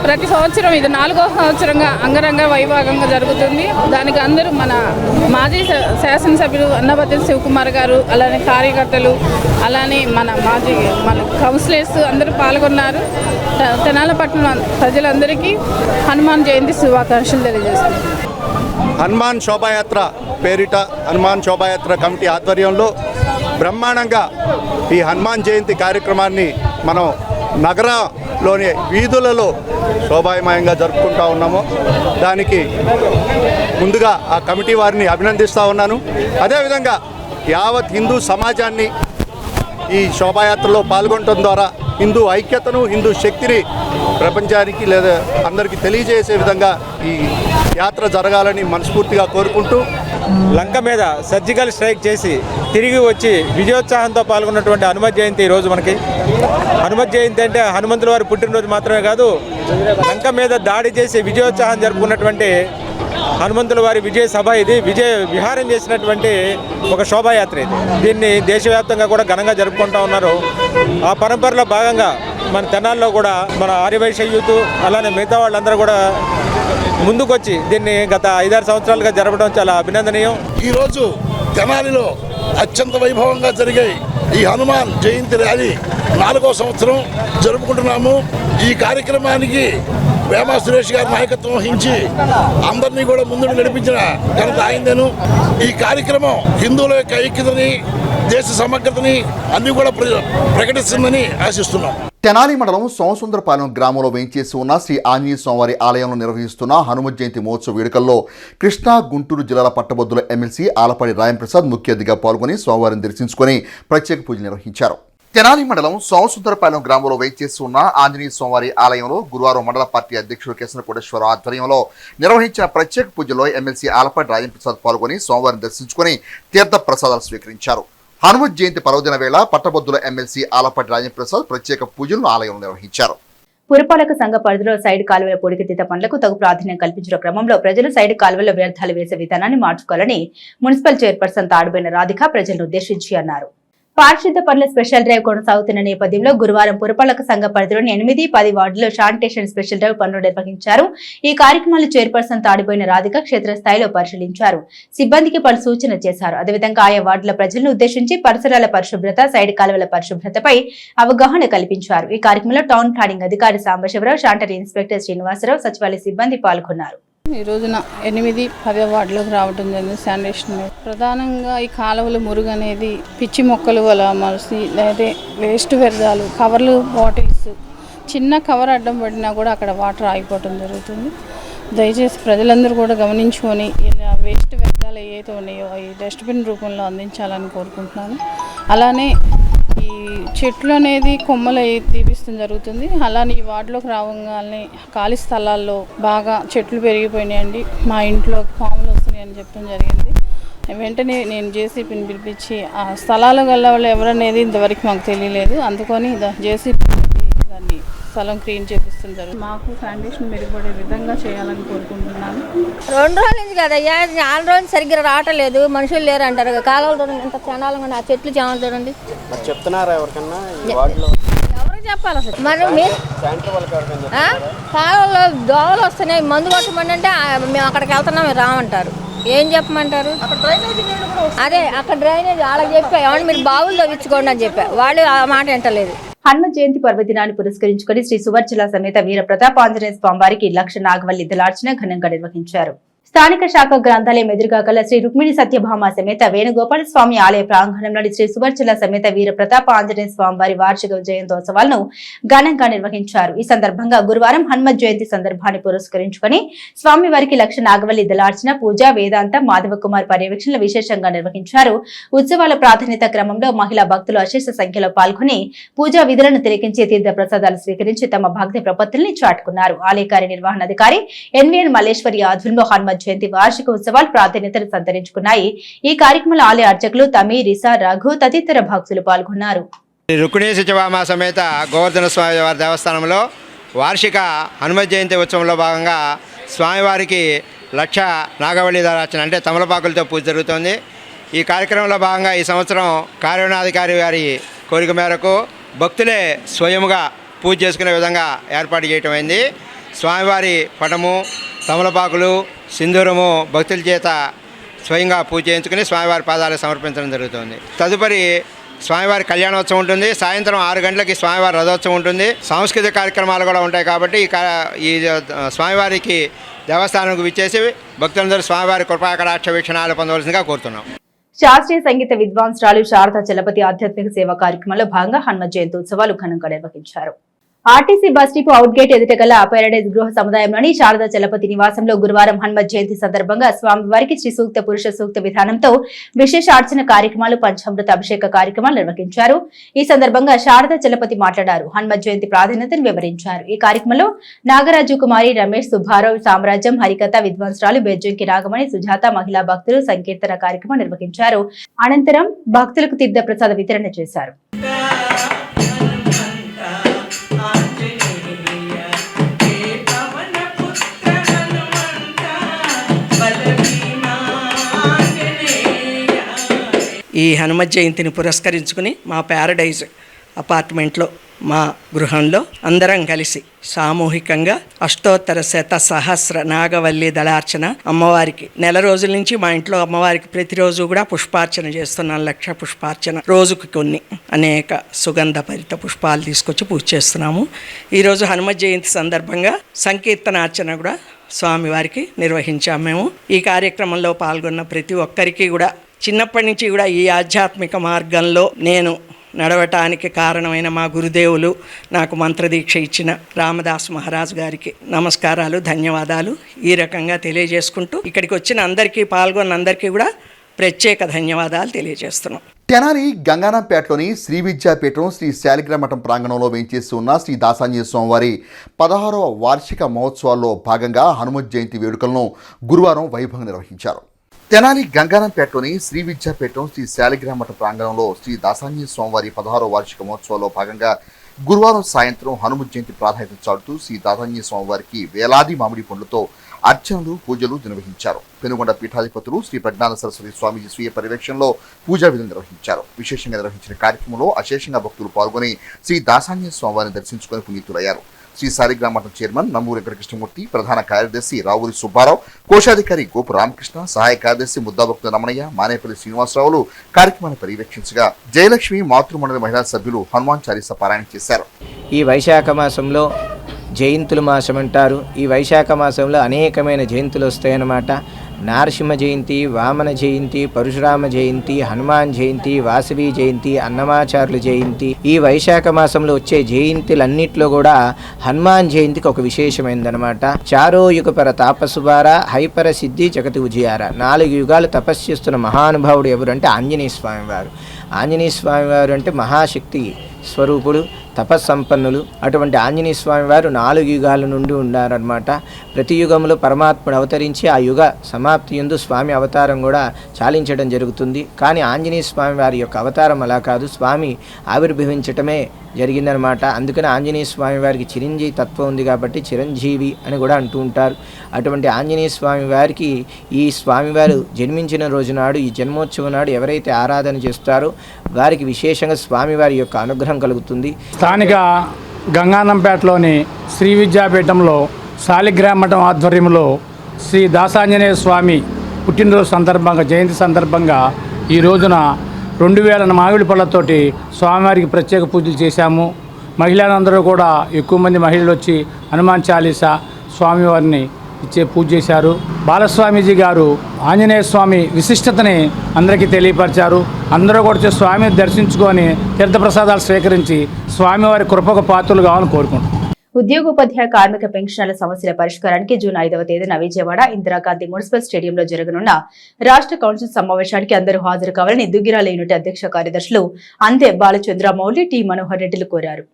ప్రతి సంవత్సరం ఇది 4వ సంవత్సరంగా అంగరంగ వైభాగంగా జరుగుతుంది. దానికి అందరూ మన మాజీ శాసనసభ్యులు అన్నాబత్తుని శివకుమార్ గారు, అలానే కార్యకర్తలు, అలానే మన కౌన్సిలర్స్ అందరూ పాల్గొన్నారు. తెనాలి పట్టణం ప్రజలందరికీ హనుమాన్ జయంతి శుభాకాంక్షలు తెలియజేస్తున్నారు. హనుమాన్ శోభాయాత్ర పేరిట హనుమాన్ శోభాయాత్ర కమిటీ ఆధ్వర్యంలో బ్రహ్మాండంగా ఈ హనుమాన్ జయంతి కార్యక్రమాన్ని మనం నగరంలోని వీధులలో శోభాయమయంగా జరుపుకుంటూ ఉన్నాము. దానికి ముందుగా ఆ కమిటీ వారిని అభినందిస్తూ ఉన్నాను. అదేవిధంగా యావత్ హిందూ సమాజాన్ని ఈ శోభాయాత్రలో పాల్గొనడం ద్వారా హిందూ ఐక్యతను, హిందూ శక్తిని ప్రపంచానికి లేదా అందరికీ తెలియజేసే విధంగా ఈ యాత్ర జరగాలని మనస్ఫూర్తిగా కోరుకుంటూ, లంక మీద సర్జికల్ స్ట్రైక్ చేసి తిరిగి వచ్చి విజయోత్సాహంతో పాల్గొన్నటువంటి హనుమత్ జయంతి ఈరోజు మనకి. హనుమత్ జయంతి అంటే హనుమంతుల వారి పుట్టినరోజు మాత్రమే కాదు, లంక మీద దాడి చేసి విజయోత్సాహం జరుపుకున్నటువంటి హనుమంతుల వారి విజయ సభ ఇది. విజయ విహారం చేసినటువంటి ఒక శోభాయాత్ర ఇది. దీన్ని దేశవ్యాప్తంగా కూడా ఘనంగా జరుపుకుంటూ ఉన్నారు. ఆ పరంపరలో భాగంగా మన తెనాల్లో కూడా మన ఆర్యవైశ్య యూత్ అలానే మిగతా వాళ్ళందరూ కూడా ముందుకొచ్చి దీన్ని గత 5-6 సంవత్సరాలుగా జరపడం చాలా అభినందనీయం. ఈరోజు తెనాలిలో అత్యంత వైభవంగా జరిగే ఈ హనుమాన్ జయంతి ర్యాలీ 4వ సంవత్సరం జరుపుకుంటున్నాము. ఈ కార్యక్రమానికి వేమ సురేష్ గారి నాయకత్వం వహించి అందరినీ కూడా ముందుకు నడిపించిన ఘనత ఆయనదేను. ఈ కార్యక్రమం హిందువుల యొక్క ఐక్యతని, దేశ సమగ్రతని అన్ని కూడా ప్రకటిస్తుందని ఆశిస్తున్నాం. తెనాలి మండలం సోమసుందరపాలెం గ్రామంలో వేయించేసి ఉన్న శ్రీ ఆంజనేయ స్వామివారి ఆలయంలో నిర్వహిస్తున్న హనుమత్ జయంతి మహోత్సవ వేడుకల్లో కృష్ణా, గుంటూరు జిల్లాల పట్టభద్రుల ఎమ్మెల్సీ ఆలపాడి రాయంప్రసాద్ ముఖ్య అతిథిగా పాల్గొని స్వామివారిని దర్శించుకుని ప్రత్యేక పూజలు నిర్వహించారు. తెనాలి మండలం సోమసుందరపాలెం గ్రామంలో వేయించేసి ఉన్న ఆంజనేయ స్వామివారి ఆలయంలో గురువారం మండల పార్టీ అధ్యక్షుడు కేసన కోటేశ్వరరావు ఆధ్వర్యంలో నిర్వహించిన ప్రత్యేక పూజలో ఎమ్మెల్సీ ఆలపాడి రాయంప్రసాద్ పాల్గొని స్వామివారిని దర్శించుకుని తీర్థ ప్రసాదాలు స్వీకరించారు. హనుమత్ జయంతి పర్వదిన వేళ పట్టభద్రుల ఎమ్మెల్సీ ఆలపాటి రాజప్రసాద్ ప్రత్యేక పూజలను ఆలయంలో నిర్వహించారు. పురపాలక సంఘ పరిధిలో సైడ్ కాలువల పూడికతీత పనులకు తగు ప్రాధాన్యం కల్పించిన క్రమంలో ప్రజలు సైడ్ కాలువల్లో వ్యర్థాలు వేసే విధానాన్ని మార్చుకోవాలని మున్సిపల్ చైర్పర్సన్ తాడుబోయిన రాధిక ప్రజలను ఉద్దేశించి అన్నారు. పారిశుద్ధ పనుల స్పెషల్ డ్రైవ్ కొనసాగుతున్న నేపథ్యంలో గురువారం పురపాలక సంఘ పరిధిలోని 8-10 వార్డుల్లో శానిటేషన్ స్పెషల్ డ్రైవ్ పనులు నిర్వహించారు. ఈ కార్యక్రమాలు చైర్పర్సన్ తాడిపోయిన రాధిక క్షేత్రస్థాయిలో పరిశీలించారు. సిబ్బందికి పలు సూచన చేశారు. అదేవిధంగా ఆయా వార్డుల ప్రజలను ఉద్దేశించి పరిసరాల పరిశుభ్రత, సైడ్ కాలువల పరిశుభ్రతపై అవగాహన కల్పించారు. ఈ కార్యక్రమంలో టౌన్ ప్లానింగ్ అధికారి సాంబశివరావు, శానిటరీ ఇన్స్పెక్టర్ శ్రీనివాసరావు, సచివాలయ సిబ్బంది పాల్గొన్నారు. ఈ రోజున 8-10 వార్డులకు రావడం జరిగింది. శానిటేషన్ ప్రధానంగా ఈ కాలువల మురుగు అనేది పిచ్చి మొక్కలు అలా మలిసి లేదా వేస్ట్ వ్యర్థాలు, కవర్లు, బాటిల్స్, చిన్న కవర్ అడ్డం పడినా కూడా అక్కడ వాటర్ ఆగిపోవడం జరుగుతుంది. దయచేసి ప్రజలందరూ కూడా గమనించుకొని ఇలా వేస్ట్ వ్యర్థాలు ఏవైతే ఉన్నాయో అవి డస్ట్బిన్ రూపంలో అందించాలని కోరుకుంటున్నాను. అలానే ఈ చెట్లు అనేది కొమ్మలు తీపిస్తడం జరుగుతుంది. అలానే ఈ వార్డులోకి రావగానే ఖాళీ స్థలాల్లో బాగా చెట్లు పెరిగిపోయినాయండి, మా ఇంట్లో పాములు వస్తున్నాయని చెప్పడం జరిగింది. వెంటనే నేను జేసీపీని పిలిపించి ఆ స్థలాల గల వాళ్ళు ఎవరనేది ఇంతవరకు మాకు తెలియలేదు. అందుకని జేసీపీ దాన్ని స్థలం క్లీన్ చేపిస్తుంది జరుగుతుంది. మాకు శానిటేషన్ మెరుగుపడే విధంగా చేయాలని కోరుకుంటున్నాను. 2 రోజుల నుంచి కదయ్యా, 4 రోజులు సరిగ్గా రావట్లేదు, మనుషులు లేరు అంటారు. కాలువలు చూడండి ఎంత క్షణాలుగా, ఆ చెట్లు చేమలు చూడండి. చెప్తున్నారా ఎవరికన్నా ఎవరికి చెప్పాలి అసలు? మరి మీరు కాలువలో దోవలు వస్తున్నాయి, మందు కొట్టమండి అంటే మేము అక్కడికి వెళ్తున్నాం, మీరు రామంటారు. ఏం చెప్పమంటారు? అదే అక్కడ డ్రైనేజ్ వాళ్ళకి చెప్పా, ఏమన్నా మీరు బావులు తవ్వించుకోండి అని చెప్పా, వాళ్ళు ఆ మాట వింటలేదు. హనుమ జయంతి పర్వదినాన్ని పురస్కరించుకుని శ్రీ సువర్చల సమేత వీర ప్రతాపాంజనేయ స్వామివారికి లక్ష నాగవల్లి దళార్చన ఘనంగా నిర్వహించారు. స్థానిక శాఖ గ్రంథాలయం ఎదురుగా గల శ్రీ రుక్మిణి సత్యభామ సమేత వేణుగోపాల స్వామి ఆలయ ప్రాంగణంలోని శ్రీ సువర్చల సమేత వీర ప్రతాప ఆంజనేయ స్వామి వారి వార్షిక జయంతోత్సవాలను ఘనంగా నిర్వహించారు. ఈ సందర్భంగా గురువారం హనుమ జయంతి సందర్భాన్ని పురస్కరించుకుని స్వామివారికి లక్ష నాగవల్లి దళార్చన, పూజ, వేదాంత, మాధవ కుమార్ పర్యవేక్షణలు విశేషంగా నిర్వహించారు. ఉత్సవాల ప్రాధాన్యత క్రమంలో మహిళా భక్తులు అశేష సంఖ్యలో పాల్గొని పూజా విధులను తిలకించి తీర్థ ప్రసాదాలు స్వీకరించి తమ భక్తి ప్రపత్తుల్ని చాటుకున్నారు. ఆలయ కార్యనిర్వహణాధికారి ఎన్వీఎన్ మల్లేశ్వరి ఆధ్వర్యంలో హనుమ జయంతి వార్షిక ఉత్సవాలు ప్రాధాన్యతను సంతరించుకున్నాయి. ఈ కార్యక్రమంలో ఆలయ అర్చకులు తమి, రిసా, రఘు తదితర భక్తులు పాల్గొన్నారు. రుక్మిణి సత్యభామ సమేత గోవర్ధన స్వామి వారి దేవస్థానంలో వార్షిక హనుమ జయంతి ఉత్సవంలో భాగంగా స్వామివారికి లక్ష నాగవల్లి దళార్చన అంటే తమలపాకులతో పూజ జరుగుతోంది. ఈ కార్యక్రమంలో భాగంగా ఈ సంవత్సరం కార్యనిర్వహణాధికారి వారి కోరిక మేరకు భక్తులే స్వయముగా పూజ చేసుకునే విధంగా ఏర్పాటు చేయటం అయింది. స్వామివారి పటము, తమలపాకులు, సింధూరము భక్తుల చేత స్వయంగా పూజ చేయించుకుని స్వామివారి పాదాలు సమర్పించడం జరుగుతుంది. తదుపరి స్వామివారి కళ్యాణోత్సవం ఉంటుంది. సాయంత్రం 6 గంటలకి స్వామివారి రథోత్సవం ఉంటుంది. సాంస్కృతిక కార్యక్రమాలు కూడా ఉంటాయి. కాబట్టి ఈ స్వామివారికి దేవస్థానంకు విచ్చేసి భక్తులందరూ స్వామివారి కృపాకటాక్ష వీక్షణాలు పొందవలసిందిగా కోరుతున్నాం. శాస్త్రీయ సంగీత విద్వాంసురాలు శారదా చలపతి ఆధ్యాత్మిక సేవా కార్యక్రమంలో భాగంగా హనుమ జయంతి ఉత్సవాలు ఘనంగా నిర్వహించారు. RTC bus depot out gate ఎదుట గల పారడైజ్ గృహ సముదాయంలోని శారదా చలపతి నివాసంలో గురువారం హనుమ జయంతి సందర్భంగా స్వామివారికి శ్రీ సూక్త, పురుష సూక్త విధానంతో విశేష అర్చన కార్యక్రమాలు, పంచామృత అభిషేక కార్యక్రమాలు నిర్వహించారు. ఈ సందర్భంగా శారదా చలపతి మాట్లాడారు. హనుమ జయంతి ప్రాధాన్యతను వివరించారు. ఈ కార్యక్రమంలో నాగరాజు కుమారి, రమేష్, సుబ్బారావు, సామ్రాజ్యం, హరికథ విద్వాంసురాలు బెజ్జంకి రాగమణి, సుజాత, మహిళా భక్తులు సంకీర్తన కార్యక్రమం నిర్వహించారు. అనంతరం భక్తులకు తీర్థ ప్రసాద వితరణ చేశారు. ఈ హనుమ జయంతిని పురస్కరించుకుని మా ప్యారడైజ్ అపార్ట్మెంట్లో మా గృహంలో అందరం కలిసి సామూహికంగా అష్టోత్తర శత సహస్ర నాగవల్లి దళార్చన అమ్మవారికి నెల రోజుల నుంచి మా ఇంట్లో అమ్మవారికి ప్రతిరోజు కూడా పుష్పార్చన చేస్తున్నాం. 1,00,000 పుష్పార్చన, రోజుకి కొన్ని అనేక సుగంధ భరిత పుష్పాలు తీసుకొచ్చి పూజ చేస్తున్నాము. ఈరోజు హనుమ జయంతి సందర్భంగా సంకీర్తనార్చన కూడా స్వామివారికి నిర్వహించాము. మేము ఈ కార్యక్రమంలో పాల్గొన్న ప్రతి ఒక్కరికి కూడా చిన్నప్పటి నుంచి కూడా ఈ ఆధ్యాత్మిక మార్గంలో నేను నడవటానికి కారణమైన మా గురుదేవులు, నాకు మంత్రదీక్ష ఇచ్చిన రామదాస్ మహారాజ్ గారికి నమస్కారాలు, ధన్యవాదాలు ఈ రకంగా తెలియజేసుకుంటూ ఇక్కడికి వచ్చిన అందరికీ, పాల్గొన్న అందరికీ కూడా ప్రత్యేక ధన్యవాదాలు తెలియజేస్తున్నాం. తెనాలి గంగానంపేటలోని శ్రీ విద్యాపీఠం శ్రీ శాలిగ్రామ మఠం ప్రాంగణంలో వేయించేసి ఉన్న శ్రీ దాసాంజనేయ స్వామివారి 16వ వార్షిక మహోత్సవాల్లో భాగంగా హనుమ జయంతి వేడుకలను గురువారం వైభవంగా నిర్వహించారు. తెనాలి గంగానంపేటలోని శ్రీ విద్యాపీఠం శ్రీ శాలిగ్రామ మఠం ప్రాంగణంలో శ్రీ దాసాంజనేయ స్వామివారి 16వ వార్షిక మహోత్సవాల్లో భాగంగా గురువారం సాయంత్రం హనుమ జయంతి ప్రాధాన్యత చాటుతూ శ్రీ దాతాంజనేయ స్వామి వారికి వేలాది మామిడి పండ్లతో అర్చనలు పూజలు నిర్వహించారు. పెనుగొండ పీఠాధిపతులు శ్రీ ప్రజ్ఞాన సరస్వతి స్వామీజీ స్వీయ పర్యవేక్షణలో పూజా విధులు నిర్వహించారు. విశేషంగా నిర్వహించిన కార్యక్రమంలో అశేషంగా భక్తులు పాల్గొని శ్రీ దాసాంజనేయ స్వామివారిని దర్శించుకుని పునీతులయ్యారు. శ్రీ సాలిగ్రామ మఠం చైర్మన్ నమ్మూరి వెంకటకృష్ణమూర్తి, ప్రధాన కార్యదర్శి రావూరి సుబ్బారావు, కోశాధికారి గోపు రామకృష్ణ, సహాయ కార్యదర్శి ముద్దాభక్త రమణయ్య, మానేపల్లి శ్రీనివాసరావులు కార్యక్రమాన్ని పర్యవేక్షించగా జయలక్ష్మి మాతృమండలి మహిళా సభ్యులు హనుమాన్ చాలీసా పారాయణ చేశారు. ఈ వైశాఖ మాసంలో జయంతుల మాసం అంటారు. ఈ వైశాఖ మాసంలో అనేకమైన జయంతులు వస్తాయన్నమాట. నారసింహ జయంతి, వామన జయంతి, పరశురామ జయంతి, హనుమాన్ జయంతి, వాసవి జయంతి, అన్నమాచార్యుల జయంతి. ఈ వైశాఖ మాసంలో వచ్చే జయంతులన్నింటిలో కూడా హనుమాన్ జయంతికి ఒక విశేషమైందనమాట. చారో యుగపర తాపసుబార హైపర సిద్ధి జగతి ఉజియార. 4 యుగాలు తపస్సు చేస్తున్న మహానుభావుడు ఎవరు అంటే ఆంజనేయ స్వామివారు. ఆంజనేయ స్వామివారు అంటే మహాశక్తి స్వరూపుడు, తపస్సంపన్నులు. అటువంటి ఆంజనేయ స్వామి వారు 4 యుగాల నుండి ఉన్నారన్నమాట. ప్రతి యుగంలో పరమాత్ముడు అవతరించి ఆ యుగ సమాప్తి యందు స్వామి అవతారం కూడా చాలించడం జరుగుతుంది. కానీ ఆంజనేయ స్వామి వారి యొక్క అవతారం అలా కాదు, స్వామి ఆవిర్భవించటమే జరిగిందనమాట. అందుకని ఆంజనేయ స్వామి వారికి చిరంజీవి తత్వం ఉంది కాబట్టి చిరంజీవి అని కూడా అంటూ ఉంటారు. అటువంటి ఆంజనేయ స్వామి వారికి ఈ స్వామివారు జన్మించిన రోజు నాడు, ఈ జన్మోత్సవం నాడు ఎవరైతే ఆరాధన చేస్తారో వారికి విశేషంగా స్వామివారి యొక్క అనుగ్రహం కలుగుతుంది. స్థానిక గంగానంపేటలోని శ్రీ విద్యాపీఠంలో సాలిగ్రామ మఠం ఆధ్వర్యంలో శ్రీ దాసాంజనేయ స్వామి పుట్టినరోజు సందర్భంగా, జయంతి సందర్భంగా ఈ రోజున 2000 మామిడి పళ్ళతోటి స్వామివారికి ప్రత్యేక పూజలు చేశాము. మహిళలందరూ కూడా ఎక్కువ మంది మహిళలు వచ్చి హనుమాన్ చాలీసా స్వామివారిని ఇచ్చే పూజ చేశారు. బాలస్వామీజీ గారు ఆంజనేయ స్వామి విశిష్టతని అందరికీ తెలియపరిచారు. అందరూ కూడా స్వామిని దర్శించుకొని తీర్థప్రసాదాలు స్వీకరించి స్వామివారి కృపకు పాత్రలు కావాలని కోరుకుంటున్నాం. ఉద్యోగోపాధ్యాయ కార్మిక పెన్షన్ల సమస్యల పరిష్కారానికి జూన్ 5వ తేదీన విజయవాడ ఇందిరాగాంధీ మున్సిపల్ స్టేడియంలో జరగనున్న రాష్ట్ర కౌన్సిల్ సమావేశానికి అందరూ హాజరు కావాలని దుగ్గిరాల యూనిట్ అధ్యక్ష కార్యదర్శులు అంతే బాలచంద్రమౌళి, టి మనోహర్ రెడ్డిలు కోరారు.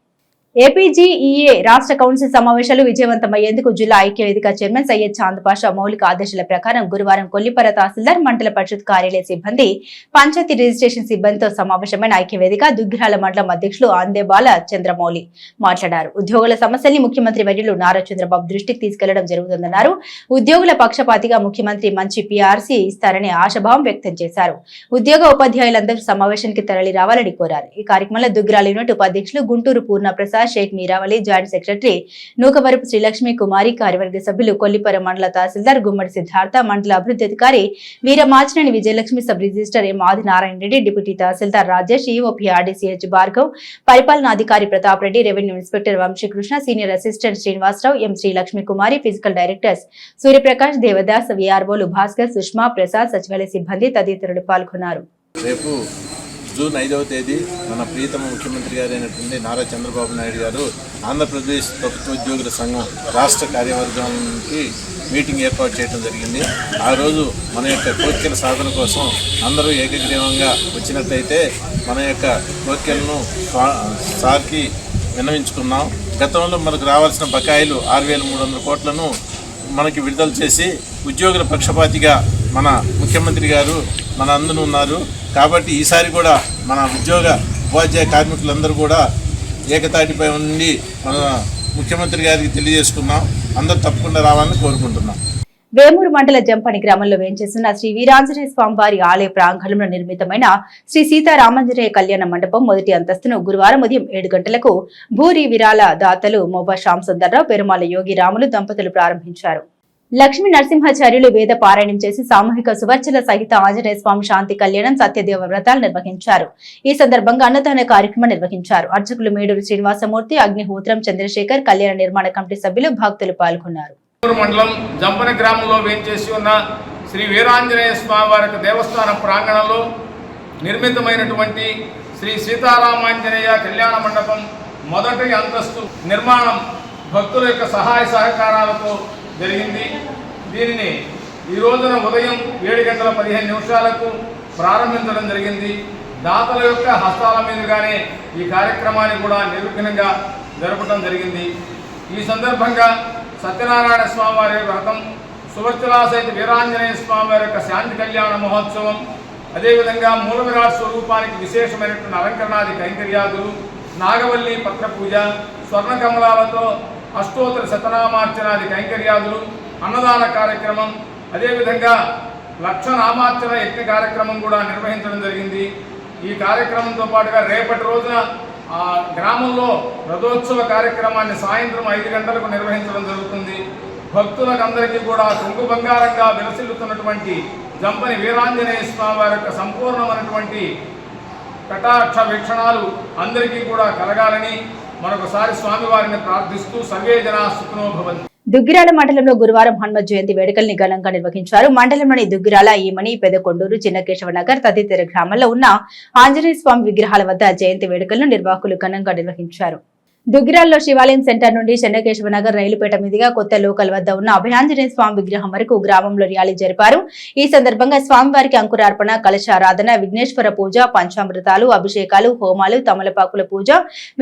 ఏపీజీఈఏ రాష్ట్ర కౌన్సిల్ సమావేశాలు విజయవంతమయ్యేందుకు జిల్లా ఐక్య వేదిక చైర్మన్ సయ్యద్ చాంద్ పాషా మౌలిక ఆదేశాల ప్రకారం గురువారం కొల్లిపర తహసీల్దార్, మండల పరిషత్ కార్యాలయ సిబ్బంది, పంచాయతీ రిజిస్ట్రేషన్ సిబ్బందితో సమావేశమైన ఐక్య వేదిక దుగ్గిరాల మండలం అధ్యక్షులు అందే బాల చంద్రమౌళి మాట్లాడారు. ఉద్యోగుల సమస్యల్ని ముఖ్యమంత్రి వర్యులు నారా చంద్రబాబు దృష్టికి తీసుకెళ్లడం జరుగుతుందన్నారు. ఉద్యోగుల పక్షపాతిగా ముఖ్యమంత్రి మంచి పీఆర్సీ ఇస్తారని ఆశాభావం వ్యక్తం చేశారు. ఉద్యోగ ఉపాధ్యాయులందరూ సమావేశానికి తరలి రావాలని కోరారు. ఈ కార్యక్రమంలో దుగ్గిరాల యూనిట్ ఉపాధ్యక్షులు గుంటూరు పూర్ణ ప్రసాద్, షేక్ మీరావళి, జాయింట్ సెక్రటరీ నూకవరపు శ్రీలక్ష్మి కుమారి, కార్యవర్గ సభ్యులు కొల్లిపర మండల తహసీల్దార్ గుమ్మడి సిద్ధార్థ, మండల అభివృద్ధి అధికారి Veeramachineni Vijayalakshmi, sub register M Adinarayana Reddy, deputy tahsildar Rajesh, EOP RDCH Bhargav, పరిపాలనాధికారి Pratap Reddy, revenue inspector Vamsikrishna, senior assistant Srinivasarao, M Srilakshmi Kumari, physical directors Suryaprakash, Devadas, వీఆర్ఓలు భాస్కర్, సుష్మా, ప్రసాద్, సచివాలయ సిబ్బంది తదితరులు పాల్గొన్నారు. రేపు జూన్ 5వ తేదీ మన ప్రియతమ ముఖ్యమంత్రి గారైనటువంటి నారా చంద్రబాబు నాయుడు గారు ఆంధ్రప్రదేశ్ ప్రభుత్వ ఉద్యోగుల సంఘం రాష్ట్ర కార్యవర్గానికి మీటింగ్ ఏర్పాటు చేయడం జరిగింది. ఆ రోజు మన యొక్క కోరికల సాధన కోసం అందరూ ఏకగ్రీవంగా వచ్చినట్లయితే మన యొక్క కోరికలను సార్కి విన్నవించుకున్నాం. గతంలో మనకు రావాల్సిన బకాయిలు 6,300 కోట్లను మనకి విడుదల చేసి ఉద్యోగుల పక్షపాతిగా మన ముఖ్యమంత్రి గారు మన అందరూ ఉన్నారు. కాబట్టి ఈసారి కూడా మన ఉపాధ్యాయ కార్మికులందరూ కూడా ఏకతాటిపై ఉండి మన ముఖ్యమంత్రి గారికి తెలియజేసుకున్నాం. అందరూ తప్పకుండా రావాలని కోరుకుంటున్నాం. వేమూరు మండల జంపని గ్రామంలో వేంచేస్తున్న శ్రీ వీరాంజనేయ స్వామి వారి ఆలయ ప్రాంగణంలో నిర్మితమైన శ్రీ సీతారామాంజనేయ కళ్యాణ మండపం మొదటి అంతస్తును గురువారం ఉదయం 7 గంటలకు భూరి విరాళ దాతలు మోబా శ్యామ్ సుందర్రావు, పెరుమాల యోగి రాములు దంపతులు ప్రారంభించారు. లక్ష్మీ నరసింహాచార్యులు వేద పారాయణం చేసి సామూహిక సువర్చల సహిత ఆంజనేయ స్వామి శాంతి కళ్యాణం, సత్యదేవ వ్రతాలు నిర్వహించారు. ఈ సందర్భంగా అన్నదాన కార్యక్రమం నిర్వహించారు. అర్చకులు మేడూరు శ్రీనివాసమూర్తి, అగ్నిహోత్రం చంద్రశేఖర్, కళ్యాణ నిర్మాణ కమిటీ సభ్యులు, భక్తులు పాల్గొన్నారు. మండలం జంపని గ్రామంలో వేంచేసి ఉన్న శ్రీ వీరాంజనేయ స్వామి వారి దేవస్థానం ప్రాంగణంలో నిర్మితమైనటువంటి శ్రీ సీతారామాంజనేయ కళ్యాణ మండపం మొదటి అంతస్తు నిర్మాణం భక్తుల యొక్క సహాయ సహకారాలతో జరిగింది. దీనిని ఈ రోజున ఉదయం 7:15 ప్రారంభించడం జరిగింది. దాతల యొక్క హస్తాల మీదుగానే ఈ కార్యక్రమాన్ని కూడా నిర్విఘ్నంగా జరపడం జరిగింది. ఈ సందర్భంగా సత్యనారాయణ స్వామి వారి వ్రతం, సువర్చలాసహిత వీరాంజనేయ స్వామి వారి యొక్క శాంతి కళ్యాణ మహోత్సవం, అదేవిధంగా మూల విరాట్ స్వరూపానికి విశేషమైనటువంటి అలంకరణాది కైంకర్యాదులు, నాగవల్లి పత్ర పూజ, స్వర్ణ కమలాలతో అష్టోత్తర శతనామార్చనాది కైంకర్యాదులు, అన్నదాన కార్యక్రమం, అదేవిధంగా లక్ష నామార్చన యజ్ఞ కార్యక్రమం కూడా నిర్వహించడం జరిగింది. ఈ కార్యక్రమంతో పాటుగా రేపటి రోజున గ్రామంలో రథోత్సవ కార్యక్రమాన్ని సాయంత్రం 5 గంటలకు నిర్వహించడం జరుగుతుంది. భక్తులకు అందరికీ కూడా కొంగు బంగారంగా విలసిల్లుతున్నటువంటి జంపని వీరాంజనేయ స్వామి వారి యొక్క సంపూర్ణమైనటువంటి కటాక్ష వీక్షణాలు అందరికీ కూడా కలగాలని మరొకసారి స్వామివారిని ప్రార్థిస్తూ సర్వే జనా సుఖినో భవంతు. దుగ్గిరాల మండలంలో గురువారం హనుమత్ జయంతి వేడుకల్ని ఘనంగా నిర్వహించారు. మండలంలోని దుగ్గిరాల, ఈమని, పెదకొండూరు, చిన్నకేశవ నగర్ తదితర గ్రామాల్లో ఉన్న ఆంజనేయ స్వామి విగ్రహాల వద్ద జయంతి వేడుకలను నిర్వాహకులు ఘనంగా నిర్వహించారు. దుగ్గిరాల్లో శివాలయం సెంటర్ నుండి చెన్నకేశవ నగర్ రైలుపేట మీదుగా కొత్త లోకల్ వద్ద ఉన్న అభయాంజనేయ స్వామి విగ్రహం వరకు గ్రామంలో ర్యాలీ జరిపారు. ఈ సందర్భంగా స్వామివారికి అంకురార్పణ, కలశారాధన, విఘ్నేశ్వర పూజ, పంచామృతాలు, అభిషేకాలు, హోమాలు, తమలపాకుల పూజ,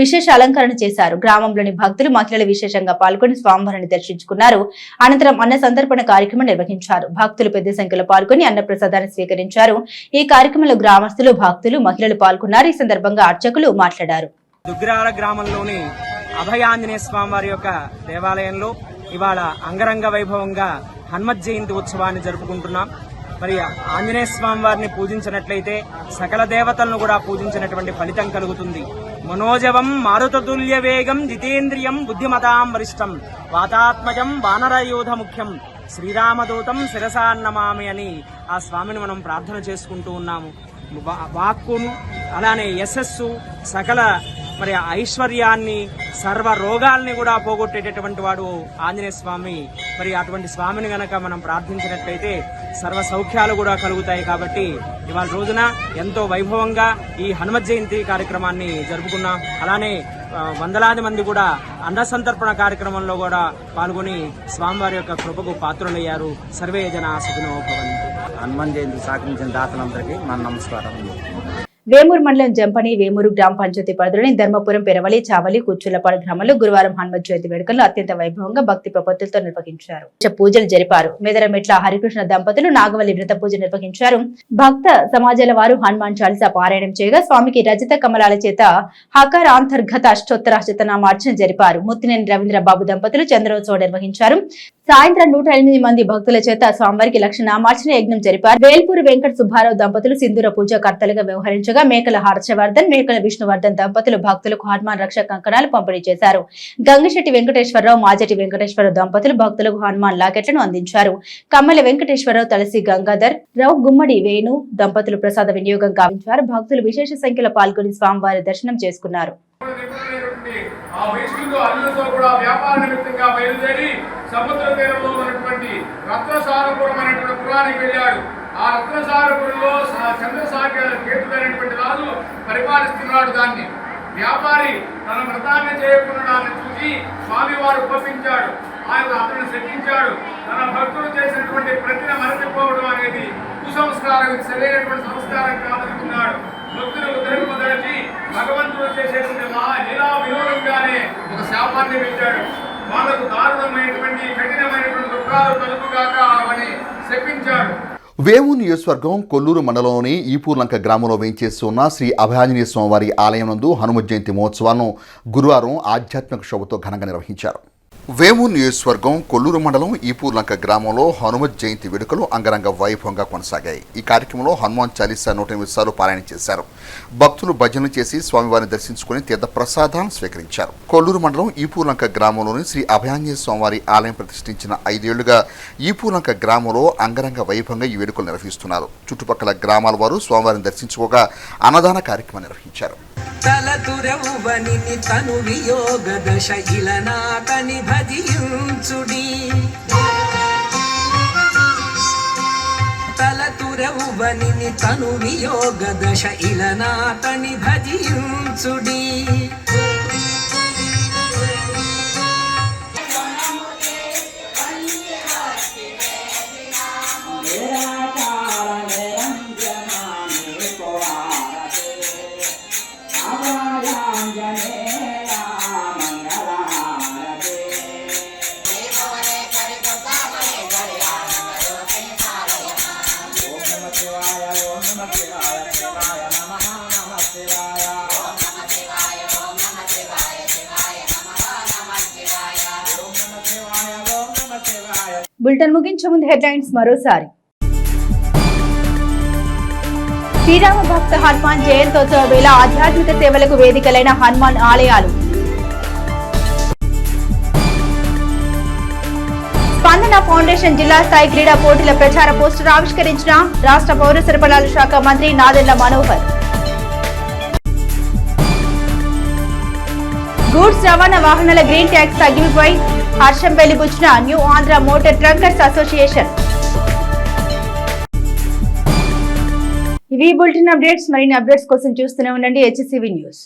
విశేష అలంకరణ చేశారు. గ్రామంలోని భక్తులు, మహిళలు విశేషంగా పాల్గొని స్వామివారిని దర్శించుకున్నారు. అనంతరం అన్న సంతర్పణ కార్యక్రమం నిర్వహించారు. భక్తులు పెద్ద సంఖ్యలో పాల్గొని అన్న ప్రసాదాన్ని స్వీకరించారు. ఈ కార్యక్రమంలో గ్రామస్తులు, భక్తులు, మహిళలు పాల్గొన్నారు. ఈ సందర్భంగా అర్చకులు మాట్లాడారు. దుగ్గిరాల గ్రామంలోని అభయాంజనేయ స్వామి వారి యొక్క దేవాలయంలో ఇవాళ అంగరంగ వైభవంగా హనుమత్ జయంతి ఉత్సవాన్ని జరుపుకుంటున్నాం. మరి ఆంజనేయ స్వామి వారిని పూజించినట్లయితే సకల దేవతలను కూడా పూజించినటువంటి ఫలితం కలుగుతుంది. మనోజవం మారుతతుల్య వేగం జితేంద్రియం బుద్ధిమతాం వరిష్టం వాతాత్మజం వానరయూధ ముఖ్యం శ్రీరామదూతం శిరసాన్నమామి అని ఆ స్వామిని మనం ప్రార్థన చేసుకుంటూ ఉన్నాము. వాక్కును అలానే యశస్సు, సకల మరి ఐశ్వర్యాన్ని, సర్వ రోగాల్ని కూడా పోగొట్టేటటువంటి వాడు ఆంజనేయ స్వామి. మరి అటువంటి స్వామిని గనక మనం ప్రార్థించినట్లయితే సర్వ సౌఖ్యాలు కూడా కలుగుతాయి. కాబట్టి ఇవాళ రోజున ఎంతో వైభవంగా ఈ హనుమత్ జయంతి కార్యక్రమాన్ని జరుపుకున్నాం. అలానే వందలాది మంది కూడా అన్న సంతర్పణ కార్యక్రమంలో కూడా పాల్గొని స్వామివారి యొక్క కృపకు పాత్రులయ్యారు. సర్వే జనా సుఖినో భవంతు. హనుమాన్ జయంతి సహకరించిన దాతలందరికీ మన నమస్కారం. వేమూరు మండలం జంపని, వేమూరు గ్రామ పంచాయతీ పరిధిలోని ధర్మపురం, పెరవలి, చావలి, కూచులపాడు గ్రామంలో గురువారం హనుమత్ జయంతి వేడుకలను అత్యంత వైభవంగా భక్తి ప్రపత్తులతో నిర్వహించారు. పూజలు జరిపారు. మేదరమెట్ల హరికృష్ణ దంపతులు నాగవల్లి వ్రత పూజ నిర్వహించారు. భక్త సమాజాల వారు హనుమాన్ చాలీసా పారాయణం చేయగా స్వామికి రజత కమలాల చేత హకారాంతర్గత అష్టోత్తర శతనామార్చన జరిపారు. ముత్తినేని రవీంద్రబాబు దంపతులు చంద్రోత్సవం నిర్వహించారు. సాయంత్రం 108 మంది భక్తుల చేత స్వామివారికి లక్ష నామార్చన యజ్ఞం జరిపారు. వేల్పూరి వెంకట సుబ్బారావు దంపతులు సింధూర పూజాకర్తలుగా వ్యవహరించగా మేకల హర్షవర్ధన్, మేకల విష్ణువర్ధన్ దంపతులు భక్తులకు హనుమాన్ రక్ష కంకణాలు పంపిణీ చేశారు. గంగిశెట్టి వెంకటేశ్వరరావు, మాజటి వెంకటేశ్వరరావు దంపతులు భక్తులకు హనుమాన్ లాకెట్లను అందించారు. కమ్మలి వెంకటేశ్వరరావు, తలసి గంగాధర్ రావు, గుమ్మడి వేణు దంపతులు ప్రసాద వినియోగం గావించారు. భక్తులు విశేష సంఖ్యలో పాల్గొని స్వామివారి దర్శనం చేసుకున్నారు. ఆ వైష్ణులు అల్లులతో కూడా వ్యాపార నిమిత్తంగా బయలుదేరి సముద్ర తీరంలో ఉన్నటువంటి రత్నసారపురం అనేటువంటి పురానికి వెళ్ళాడు. ఆ రత్నసారపురంలో చంద్రసాగర్ కేతుడైనటువంటి రాజు పరిపాలిస్తున్నాడు. దాన్ని వ్యాపారి తన వ్రతాన్ని చేయకుండాన్ని చూసి స్వామివారు ఉపసించాడు. ఆయన అతను శక్తించాడు. తన భక్తులు చేసినటువంటి ప్రతిన మరచిపోవడం అనేది కుసంస్కారం, సరైనటువంటి సంస్కారం కాదనుకున్నాడు. భక్తులు ఉదరచి భగవంతుడు చేసేటువంటి లీలా వినోదంగానే ఒక శాపాన్ని పెట్టాడు. వాళ్ళకు దారుణమైనటువంటి కఠినమైనటువంటి దుఃఖాలు కలుగుగాక అని శపించాడు. వేమూరు నియోజకవర్గం కొల్లూరు మండలంలోని ఈపూర్లంక గ్రామంలో వేయించేసి ఉన్న శ్రీ అభయాంజనేయ స్వామివారి ఆలయం నందు హనుమత్ జయంతి మహోత్సవాలను గురువారం ఆధ్యాత్మిక శోభతో ఘనంగా నిర్వహించారు. వేమూరు నియోజకవర్గం కొల్లూరు మండలం ఈపూర్లంక గ్రామంలో హనుమత్ జయంతి వేడుకలు అంగరంగ వైభవంగా కొనసాగాయి. ఈ కార్యక్రమంలో హనుమాన్ చాలీసా 108 సార్లు పారాయణ చేశారు. భక్తులు భజనలు చేసి స్వామివారిని దర్శించుకుని తీర్థ ప్రసాదాలను స్వీకరించారు. కొల్లూరు మండలం ఈపూర్లంక గ్రామంలోని శ్రీ అభయాంజనేయ స్వామివారి ఆలయం ప్రతిష్ఠించిన 5 ఏళ్లుగా ఈపూర్లంక గ్రామంలో అంగరంగ వైభవంగా ఈ వేడుకలు నిర్వహిస్తున్నారు. చుట్టుపక్కల గ్రామాల వారు స్వామివారిని దర్శించుకోగా అన్నదాన కార్యక్రమం నిర్వహించారు. తలతురవువనిని తను వియోగ దశ ఇలనాతని భజించుడి తలతురవువనిని తను వియోగ దశ ఇలనాతని భజించుడి బులెటిన్ ముగించే ముందు హెడ్లైన్స్ మరోసారి. శ్రీరామ భక్త హనుమాన్ జయంతోత్సవ వేళ ఆధ్యాత్మిక సేవలకు వేదికలైన హనుమాన్ ఆలయాలు. స్పందన ఫౌండేషన్ జిల్లా స్థాయి క్రీడా పోటీల ప్రచార పోస్టర్ ఆవిష్కరించిన రాష్ట్ర పౌర సరఫరాల శాఖ మంత్రి నాదెండ్ల మనోహర్. గూడ్స్ రవాణా వాహనాల గ్రీన్ ట్యాక్స్ తగ్గింపుపై హర్షం వెలిబుచ్చిన new Andhra motor truckers association. ఇవి బులెటిన్ అప్డేట్స్. మరిన్ని అప్డేట్స్ కోసం చూస్తూనే ఉండండి HCV న్యూస్.